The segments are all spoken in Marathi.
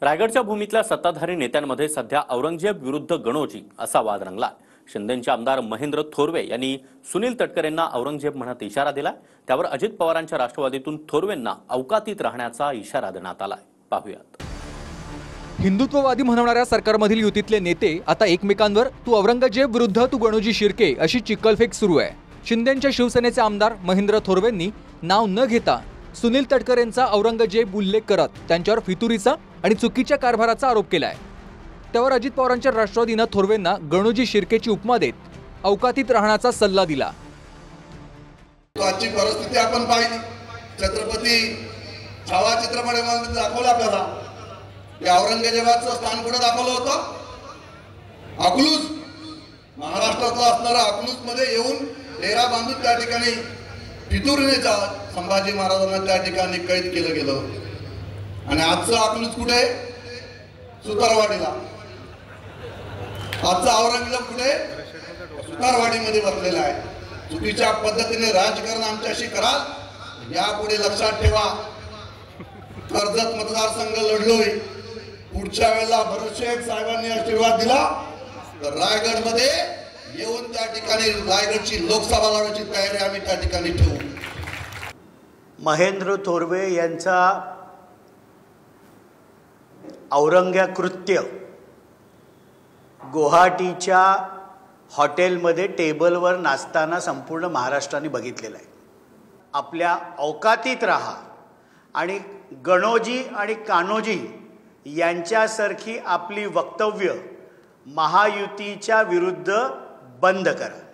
रायगडच्या भूमीतल्या सत्ताधारी नेत्यांमध्ये सध्या औरंगजेब विरुद्ध गणोजी असा वाद रंगला। शिंदेचे आमदार महेंद्र थोरवे यांनी सुनील तटकरेंना औरंगजेब म्हणत इशारा दिला। त्यावर अजित पवारांच्या राष्ट्रवादीतून थोरवेंना अवकातीत राहण्याचा इशारा देण्यात आलाय। पाहूयात। हिंदुत्ववादी म्हणणाऱ्या सरकारमधील युतीतले नेते आता एकमेकांवर तू औरंगजेब विरुद्ध तू गणोजी शिर्के अशी चिक्कलफेक सुरू आहे। शिंदेच्या शिवसेनेचे आमदार महेंद्र थोरवेंनी नाव न घेता सुनील तटकरेंचा औरंगजेब उल्लेख करत त्यांच्यावर फितुरीचा आणि चुकीच्या कारभाराचा आरोप केलाय। त्यावर अजित पवारांच्या राष्ट्रवादीने थोरवेंना गणोजी शिर्केची उपमा देत अवकातीत राहण्याचा सल्ला दिला। आजची परिस्थिती आपण पाहिली, छत्रपती छावा चित्रपटामध्ये दाखवलं आपल्याला की औरंगजेबाचं स्थान कुठे दाखवलं होतं? अकलूज, महाराष्ट्रातला असणारा अकलूज मध्ये येऊन डेरा बांधून त्या ठिकाणी फितुरीने संभाजी महाराजांना त्या ठिकाणी कैद केलं गेलं। आणि आजचं अकलूज कुठे? सुतारवाडीला। आजचा औरंगजेब कुठे? सुतारवाडीमध्ये बसलेला आहे। चुकीच्या पद्धतीने राजकारण आमच्याशी कराल यापुढे लक्षात ठेवा। कर्जत मतदारसंघ लढलोय, पुढच्या वेळेला भरतशेठ साहेबांनी आशीर्वाद दिला तर रायगड मध्ये येऊन त्या ठिकाणी रायगडची लोकसभा लढवण्याची तयारी आम्ही त्या ठिकाणी ठेवू। महेंद्र थोरवे यांचा औरंग्यकृत्य गुवाहाटीच्या हॉटेलमध्ये टेबलवर नाचताना संपूर्ण महाराष्ट्राने बघितलेलं आहे। आपल्या औकातीत राहा आणि गणोजी आणि कान्होजी यांच्यासारखी आपली वक्तव्य महायुतीच्या विरुद्ध बंद करा।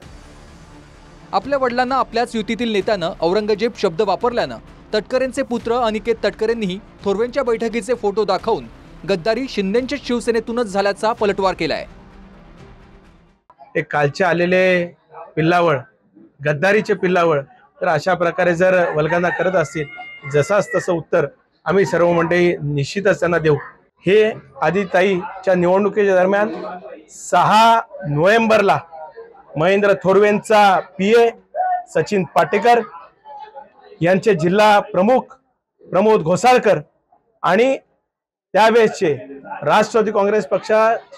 आपल्या वडिलांना आपल्याच युतीतील नेत्यानं औरंगजेब शब्द वापरल्यानं तटकरेंचे पुत्र अनिकेत तटकरेंनीही थोरवेंच्या बैठकीचे फोटो दाखवून गद्दारी शिंदेच्या शिवसेनेतूनच झाल्याचा पलटवार केलाय। एक कालचे आलेले पिल्लावळ, गद्दारीचे पिल्लावळ तर अशा प्रकारे जर वल्गना करत असतील जसाच तसं उत्तर आम्ही सर्व मंडळी निश्चितच त्यांना देऊ। हे आदिताईच्या निवडणुकीच्या दरम्यान 6 नोव्हेंबरला महेंद्र थोरवेंचा पीए सचिन पाटेकर यांचे जिल्हा प्रमुख प्रमोद घोसाळकर आणि त्यावेळेसचे राष्ट्रवादी काँग्रेस पक्ष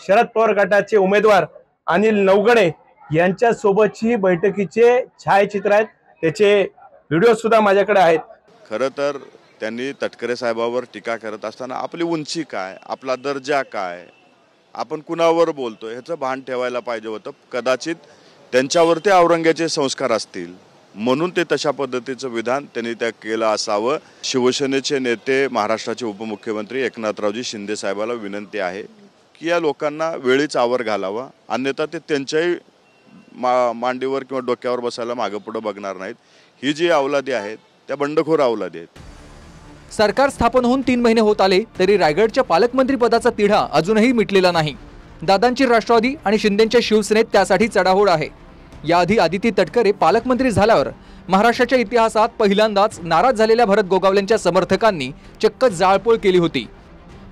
शरद पवार गटाचे उमेदवार अनिल नवगणे यांच्या सोबतची बैठकीचे छायाचित्र आहेत। त्याचे व्हिडिओ सुद्धा माझ्याकडे आहेत। खरं तर त्यांनी तटकरे साहेबांवर टीका करत असताना आपली उंची काय, आपला दर्जा काय, आपण कुणावर बोलतोय ह्याचं भान ठेवायला पाहिजे होतं। कदाचित त्यांच्यावरती औरंग्याचे संस्कार असतील म्हणून ते तशा पद्धतीचं विधान त्यांनी त्या केलं असावं। शिवसेनेचे नेते महाराष्ट्राचे उपमुख्यमंत्री एकनाथरावजी शिंदे साहेबांना विनंती आहे की या लोकांना वेळीच आवर घालावा, अन्यथा ते त्यांच्याही मांडीवर किंवा डोक्यावर बसायला मागे पुढे बघणार नाहीत। ही जी अवलादी आहेत त्या बंडखोर अवलादी आहेत। सरकार स्थापन होऊन 3 महिने होत आले तरी रायगडच्या पालकमंत्री पदाचा तिढा अजूनही मिटलेला नाही। दादांची राष्ट्रवादी आणि शिंदेच्या शिवसेनेत त्यासाठी चढाओढ आहे। याआधी आदिती तटकरे पालकमंत्री झाल्यावर महाराष्ट्राच्या इतिहासात पहिल्यांदाच नाराज झालेल्या भरत गोगावलेंच्या समर्थकांनी चक्क जाळपोळ केली होती।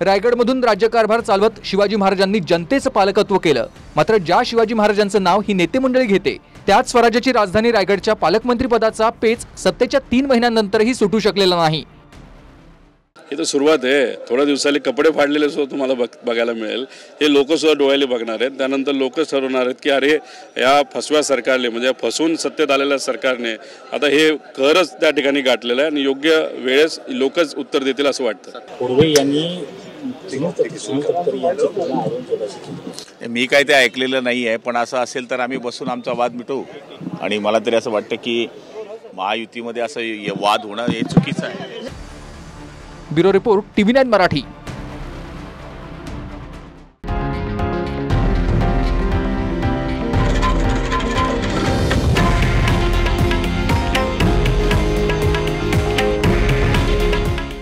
रायगडमधून राज्यकारभार चालवत शिवाजी महाराजांनी जनतेचं पालकत्व केलं, मात्र ज्या शिवाजी महाराजांचं नाव ही नेते मंडळी घेते त्याच स्वराज्याची राजधानी रायगडच्या पालकमंत्री पदाचा पेच सत्तेच्या 3 महिन्यांनंतरही सुटू शकलेला नाही। हे तर सुरुवात आहे। थोड्या दिवसाले कपडे फाडलेले सुद्धा तुम्हाला बघायला मिळेल। हे लोक सुद्धा डोळ्याले बघणार आहेत। त्यानंतर लोकच ठरवणार आहेत की अरे या फसव्या सरकारने म्हणजे फसवून सत्तेत आलेल्या सरकारने आता हे कहरच त्या ठिकाणी गाठलेलं आहे आणि योग्य वेळेस लोकच उत्तर देतील असं वाटतं। थोरवे यांनी मी काय ते ऐकलेलं नाही आहे, पण असं असेल तर आम्ही बसून आमचा वाद मिटवू। आणि मला तरी असं वाटतं की महायुतीमध्ये असं वाद होणं हे चुकीचं आहे। Bureau report TV9 Marathi.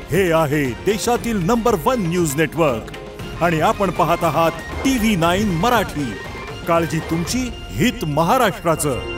हे आहे देशातील नंबर 1 न्यूज नेटवर्क आणि आपण पाहत आहात TV9 मराठी। काळजी तुमची, हित महाराष्ट्राचं।